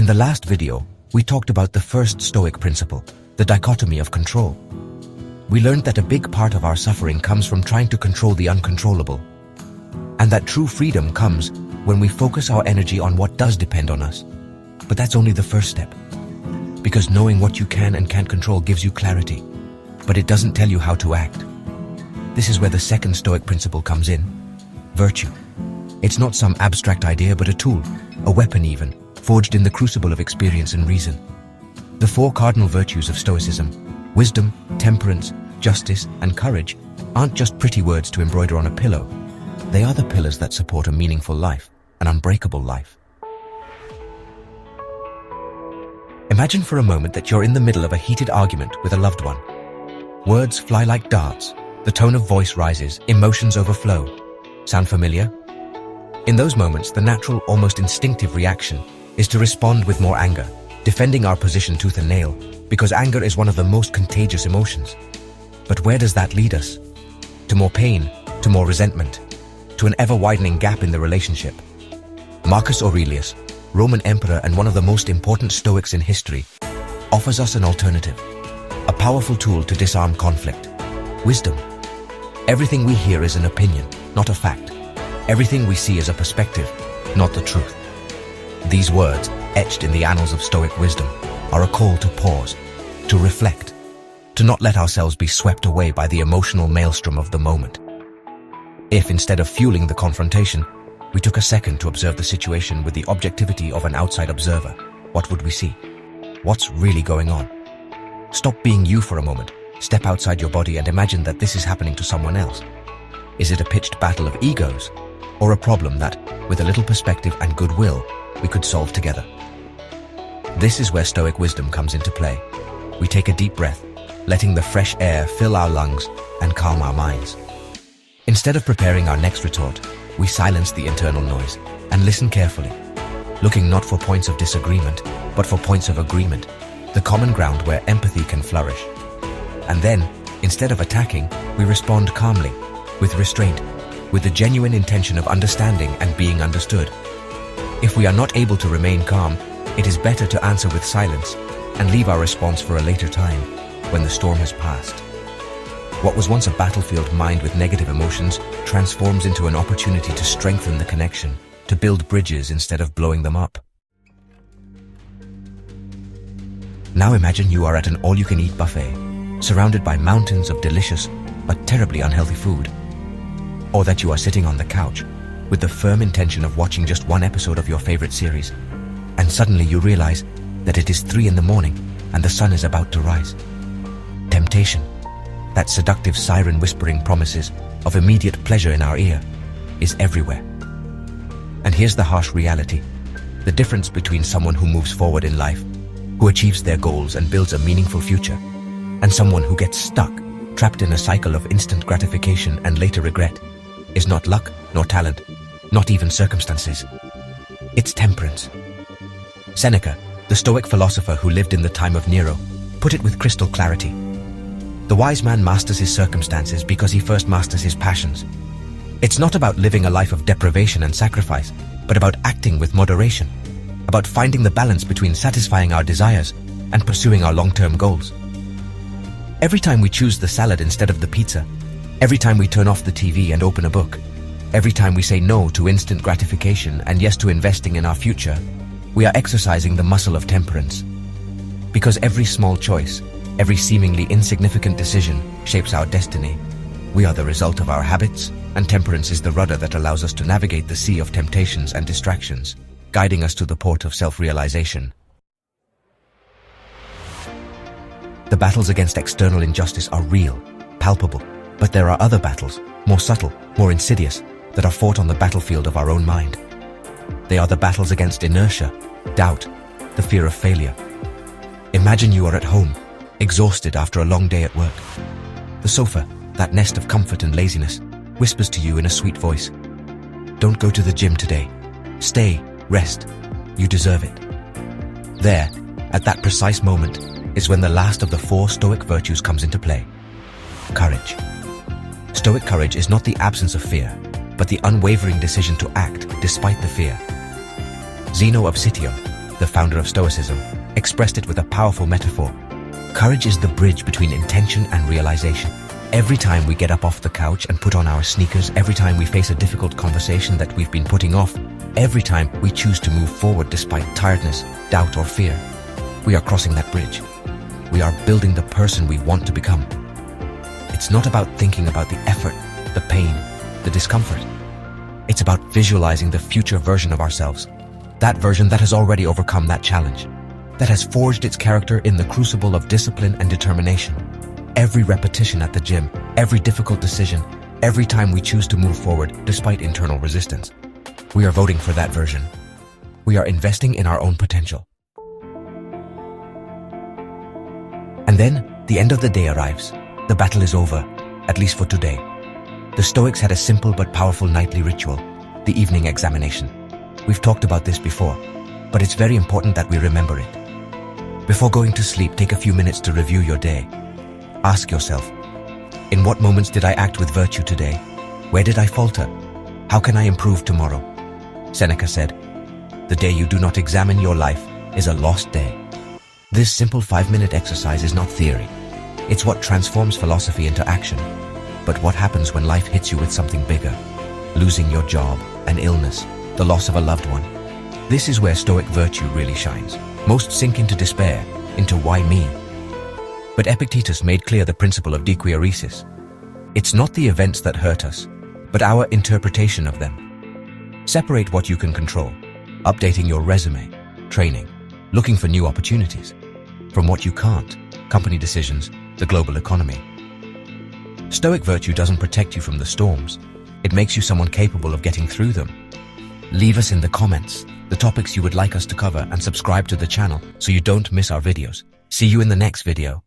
In the last video, we talked about the first Stoic principle, the dichotomy of control. We learned that a big part of our suffering comes from trying to control the uncontrollable, and that true freedom comes when we focus our energy on what does depend on us. But that's only the first step, because knowing what you can and can't control gives you clarity, but it doesn't tell you how to act. This is where the second Stoic principle comes in, virtue. It's not some abstract idea, but a tool, a weapon even, forged in the crucible of experience and reason. The four cardinal virtues of Stoicism, wisdom, temperance, justice, and courage, aren't just pretty words to embroider on a pillow. They are the pillars that support a meaningful life, an unbreakable life. Imagine for a moment that you're in the middle of a heated argument with a loved one. Words fly like darts, the tone of voice rises, emotions overflow. Sound familiar? In those moments, the natural, almost instinctive reaction is to respond with more anger, defending our position tooth and nail, because anger is one of the most contagious emotions. But where does that lead us? To more pain, to more resentment, to an ever-widening gap in the relationship. Marcus Aurelius, Roman emperor and one of the most important Stoics in history, offers us an alternative, a powerful tool to disarm conflict. Wisdom. Everything we hear is an opinion, not a fact. Everything we see is a perspective, not the truth. These words, etched in the annals of Stoic wisdom, are a call to pause, to reflect, to not let ourselves be swept away by the emotional maelstrom of the moment. If, instead of fueling the confrontation, we took a second to observe the situation with the objectivity of an outside observer, what would we see? What's really going on? Stop being you for a moment, step outside your body and imagine that this is happening to someone else. Is it a pitched battle of egos, or a problem that, with a little perspective and goodwill, we could solve together? This is where Stoic wisdom comes into play. We take a deep breath, letting the fresh air fill our lungs and calm our minds. Instead of preparing our next retort, we silence the internal noise and listen carefully, looking not for points of disagreement, but for points of agreement, the common ground where empathy can flourish. And then, instead of attacking, we respond calmly, with restraint, with the genuine intention of understanding and being understood. If we are not able to remain calm, it is better to answer with silence and leave our response for a later time, when the storm has passed. What was once a battlefield mined with negative emotions transforms into an opportunity to strengthen the connection, to build bridges instead of blowing them up. Now imagine you are at an all-you-can-eat buffet, surrounded by mountains of delicious but terribly unhealthy food. Or that you are sitting on the couch, with the firm intention of watching just one episode of your favorite series, and suddenly you realize that it is 3 a.m. and the sun is about to rise. Temptation, that seductive siren whispering promises of immediate pleasure in our ear, is everywhere. And here's the harsh reality, the difference between someone who moves forward in life, who achieves their goals and builds a meaningful future, and someone who gets stuck, trapped in a cycle of instant gratification and later regret, is not luck nor talent, not even circumstances. It's temperance. Seneca, the Stoic philosopher who lived in the time of Nero, put it with crystal clarity. The wise man masters his circumstances because he first masters his passions. It's not about living a life of deprivation and sacrifice, but about acting with moderation, about finding the balance between satisfying our desires and pursuing our long-term goals. Every time we choose the salad instead of the pizza, every time we turn off the TV and open a book, every time we say no to instant gratification and yes to investing in our future, we are exercising the muscle of temperance. Because every small choice, every seemingly insignificant decision shapes our destiny. We are the result of our habits, and temperance is the rudder that allows us to navigate the sea of temptations and distractions, guiding us to the port of self-realization. The battles against external injustice are real, palpable, but there are other battles, more subtle, more insidious, that are fought on the battlefield of our own mind. They are the battles against inertia, doubt, the fear of failure. Imagine you are at home, exhausted after a long day at work. The sofa, that nest of comfort and laziness, whispers to you in a sweet voice, "Don't go to the gym today. Stay, rest. You deserve it." There, at that precise moment, is when the last of the 4 Stoic virtues comes into play. Courage. Stoic courage is not the absence of fear, but the unwavering decision to act despite the fear. Zeno of Citium, the founder of Stoicism, expressed it with a powerful metaphor. Courage is the bridge between intention and realization. Every time we get up off the couch and put on our sneakers, every time we face a difficult conversation that we've been putting off, every time we choose to move forward despite tiredness, doubt or fear, we are crossing that bridge. We are building the person we want to become. It's not about thinking about the effort, the pain, the discomfort. It's about visualizing the future version of ourselves. That version that has already overcome that challenge, that has forged its character in the crucible of discipline and determination. Every repetition at the gym, every difficult decision, every time we choose to move forward despite internal resistance, we are voting for that version. We are investing in our own potential. And then, the end of the day arrives. The battle is over, at least for today. The Stoics had a simple but powerful nightly ritual, the evening examination. We've talked about this before, but it's very important that we remember it. Before going to sleep, take a few minutes to review your day. Ask yourself, in what moments did I act with virtue today? Where did I falter? How can I improve tomorrow? Seneca said, "The day you do not examine your life is a lost day." This simple 5-minute exercise is not theory. It's what transforms philosophy into action. But what happens when life hits you with something bigger? Losing your job, an illness, the loss of a loved one. This is where Stoic virtue really shines. Most sink into despair, into why me? But Epictetus made clear the principle of diquioresis. It's not the events that hurt us, but our interpretation of them. Separate what you can control, updating your resume, training, looking for new opportunities, from what you can't, company decisions, the global economy. Stoic virtue doesn't protect you from the storms. It makes you someone capable of getting through them. Leave us in the comments the topics you would like us to cover and subscribe to the channel so you don't miss our videos. See you in the next video.